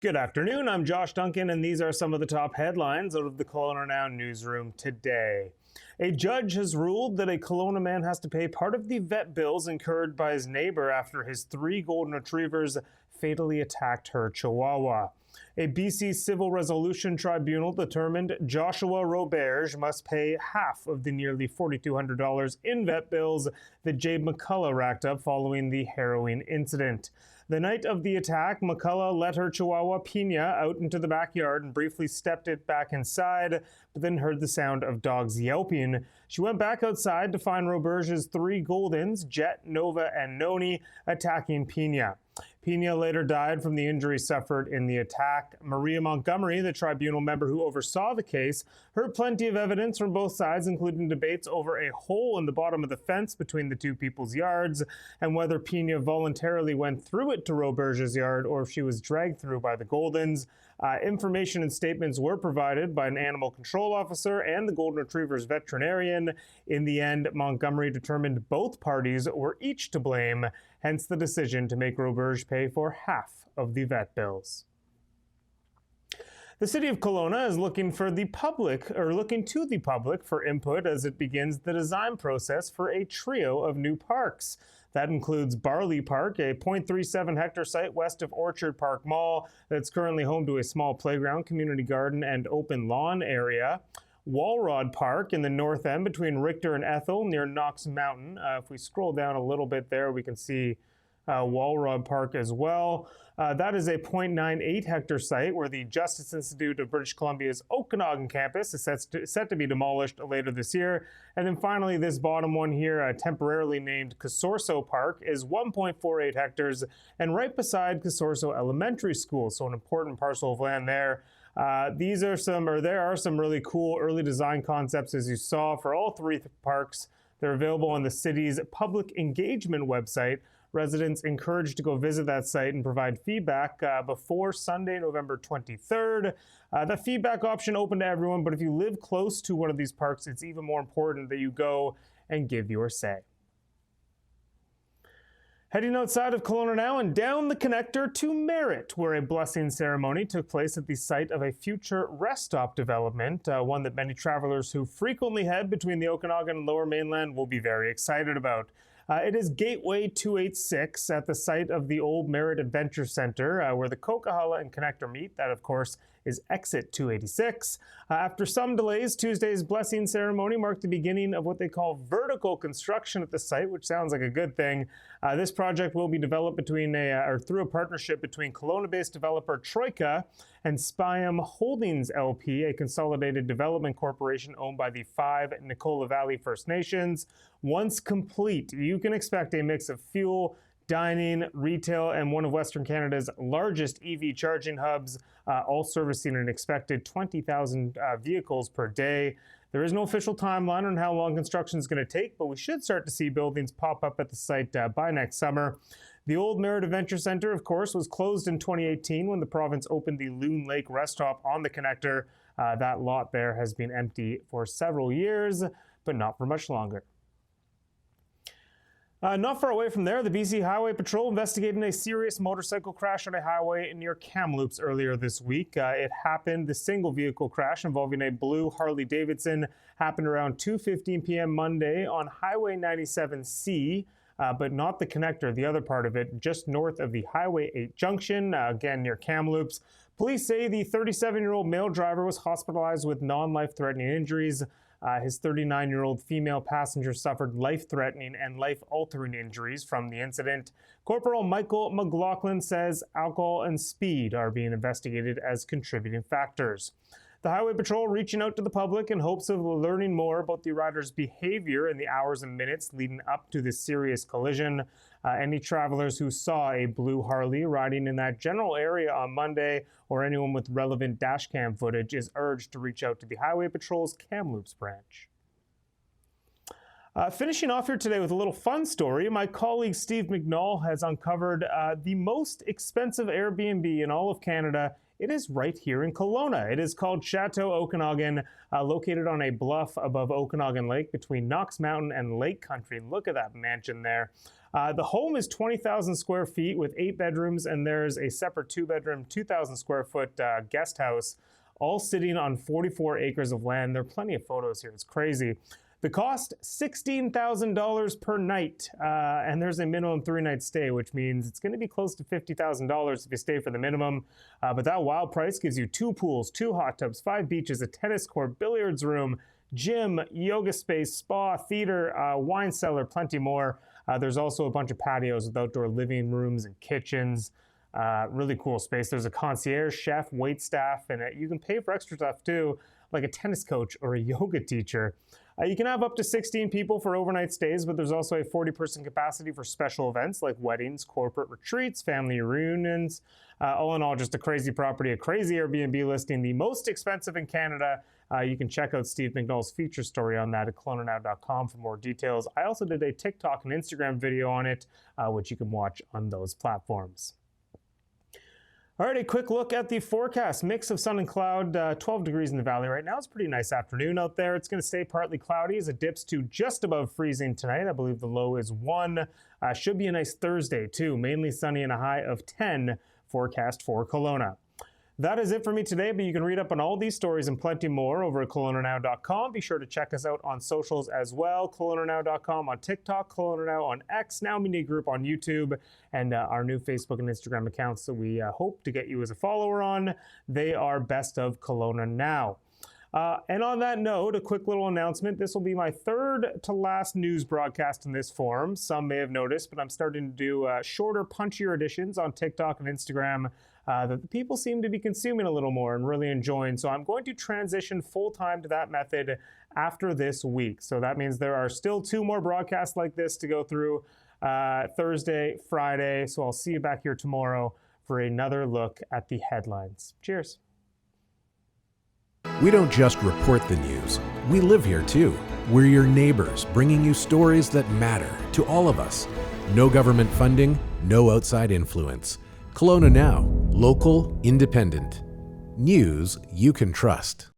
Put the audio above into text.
Good afternoon, I'm Josh Duncan, and these are some of the top headlines out of the KelownaNow newsroom today. A judge has ruled that a Kelowna man has to pay part of the vet bills incurred by his neighbor after his 3 golden retrievers fatally attacked her chihuahua. A BC Civil Resolution Tribunal determined Joshua Roberge must pay half of the nearly $4,200 in vet bills that Jade McCullough racked up following the harrowing incident. The night of the attack, McCullough let her chihuahua Pina out into the backyard and briefly stepped it back inside, but then heard the sound of dogs yelping. She went back outside to find Roberge's 3 Goldens, Jet, Nova, and Noni, attacking Pina. Pina later died from the injuries suffered in the attack. Maria Montgomery, the tribunal member who oversaw the case, heard plenty of evidence from both sides, including debates over a hole in the bottom of the fence between the two people's yards and whether Pina voluntarily went through it to Roberge's yard or if she was dragged through by the Goldens. Information and statements were provided by an animal control officer and the Golden Retriever's veterinarian. In the end, Montgomery determined both parties were each to blame, hence the decision to make Roberge pay for half of the vet bills. The city of Kelowna is looking to the public for input as it begins the design process for a trio of new parks. That includes Barley Park, a 0.37 hectare site west of Orchard Park Mall that's currently home to a small playground, community garden, and open lawn area. Walrod Park in the north end between Richter and Ethel near Knox Mountain. If we scroll down a little bit there, we can see Walrod Park as well. That is a 0.98 hectare site where the Justice Institute of British Columbia's Okanagan campus is set to be demolished later this year. And then finally, this bottom one here, temporarily named Casorso Park, is 1.48 hectares and right beside Casorso Elementary School, so an important parcel of land there. There are some really cool early design concepts, as you saw, for all 3 parks. They're available on the city's public engagement website. Residents encouraged to go visit that site and provide feedback before Sunday, November 23rd. The feedback option open to everyone, but if you live close to one of these parks, it's even more important that you go and give your say. Heading outside of Kelowna now and down the connector to Merritt, where a blessing ceremony took place at the site of a future rest stop development, one that many travelers who frequently head between the Okanagan and Lower Mainland will be very excited about. It is Gateway 286 at the site of the old Merritt Adventure Center, where the Coquihalla and connector meet. That, of course, is exit 286. After some delays, Tuesday's blessing ceremony marked the beginning of what they call vertical construction at the site, which sounds like a good thing. This project will be developed through a partnership between Kelowna-based developer Troika and Spyam Holdings LP, a consolidated development corporation owned by the 5 Nicola Valley First Nations. Once complete, you can expect a mix of fuel, dining, retail, and one of Western Canada's largest EV charging hubs, all servicing an expected 20,000 vehicles per day. There is no official timeline on how long construction is going to take, but we should start to see buildings pop up at the site by next summer. The old Merritt Adventure Center, of course, was closed in 2018 when the province opened the Loon Lake Rest Stop on the connector. That lot there has been empty for several years, but not for much longer. Not far away from there, the BC Highway Patrol investigated a serious motorcycle crash on a highway near Kamloops earlier this week. The single vehicle crash involving a blue Harley-Davidson happened around 2:15 p.m. Monday on Highway 97C, but not the connector, the other part of it, just north of the Highway 8 junction, again near Kamloops. Police say the 37-year-old male driver was hospitalized with non-life-threatening injuries. His 39-year-old female passenger suffered life-threatening and life-altering injuries from the incident. Corporal Michael McLaughlin says alcohol and speed are being investigated as contributing factors. The Highway Patrol reaching out to the public in hopes of learning more about the rider's behavior in the hours and minutes leading up to this serious collision. Any travelers who saw a blue Harley riding in that general area on Monday, or anyone with relevant dashcam footage, is urged to reach out to the Highway Patrol's Kamloops branch. Finishing off here today with a little fun story, my colleague Steve McNall has uncovered the most expensive Airbnb in all of Canada It is right here in Kelowna. It is called Chateau Okanagan, located on a bluff above Okanagan Lake between Knox Mountain and Lake Country. Look at that mansion there. The home is 20,000 square feet with 8 bedrooms, and there's a separate 2-bedroom, 2,000 square foot guest house, all sitting on 44 acres of land. There are plenty of photos here. It's crazy. The cost, $16,000 per night, and there's a minimum 3-night stay, which means it's going to be close to $50,000 if you stay for the minimum. But that wild price gives you 2 pools, 2 hot tubs, 5 beaches, a tennis court, billiards room, gym, yoga space, spa, theater, wine cellar, plenty more. There's also a bunch of patios with outdoor living rooms and kitchens. Really cool space. There's a concierge, chef, wait staff, and you can pay for extra stuff too, like a tennis coach or a yoga teacher. You can have up to 16 people for overnight stays, but there's also a 40-person capacity for special events like weddings, corporate retreats, family reunions. All in all, just a crazy property, a crazy Airbnb listing, the most expensive in Canada. You can check out Steve McNull's feature story on that at KelownaNow.com for more details. I also did a TikTok and Instagram video on it, which you can watch on those platforms. All right, a quick look at the forecast. Mix of sun and cloud, 12 degrees in the valley right now. It's a pretty nice afternoon out there. It's going to stay partly cloudy as it dips to just above freezing tonight. I believe the low is 1. Should be a nice Thursday, too. Mainly sunny and a high of 10 forecast for Kelowna. That is it for me today, but you can read up on all these stories and plenty more over at KelownaNow.com. Be sure to check us out on socials as well. KelownaNow.com on TikTok, KelownaNow on X, Now Media Group on YouTube, and our new Facebook and Instagram accounts that we hope to get you as a follower on. They are Best of Kelowna Now. And on that note, a quick little announcement. This will be my 3rd to last news broadcast in this form. Some may have noticed, but I'm starting to do shorter, punchier editions on TikTok and Instagram that the people seem to be consuming a little more and really enjoying. So I'm going to transition full-time to that method after this week. So that means there are still 2 more broadcasts like this to go through, Thursday, Friday. So I'll see you back here tomorrow for another look at the headlines. Cheers. We don't just report the news, we live here too. We're your neighbors, bringing you stories that matter to all of us. No government funding, no outside influence. Kelowna Now, local, independent. News you can trust.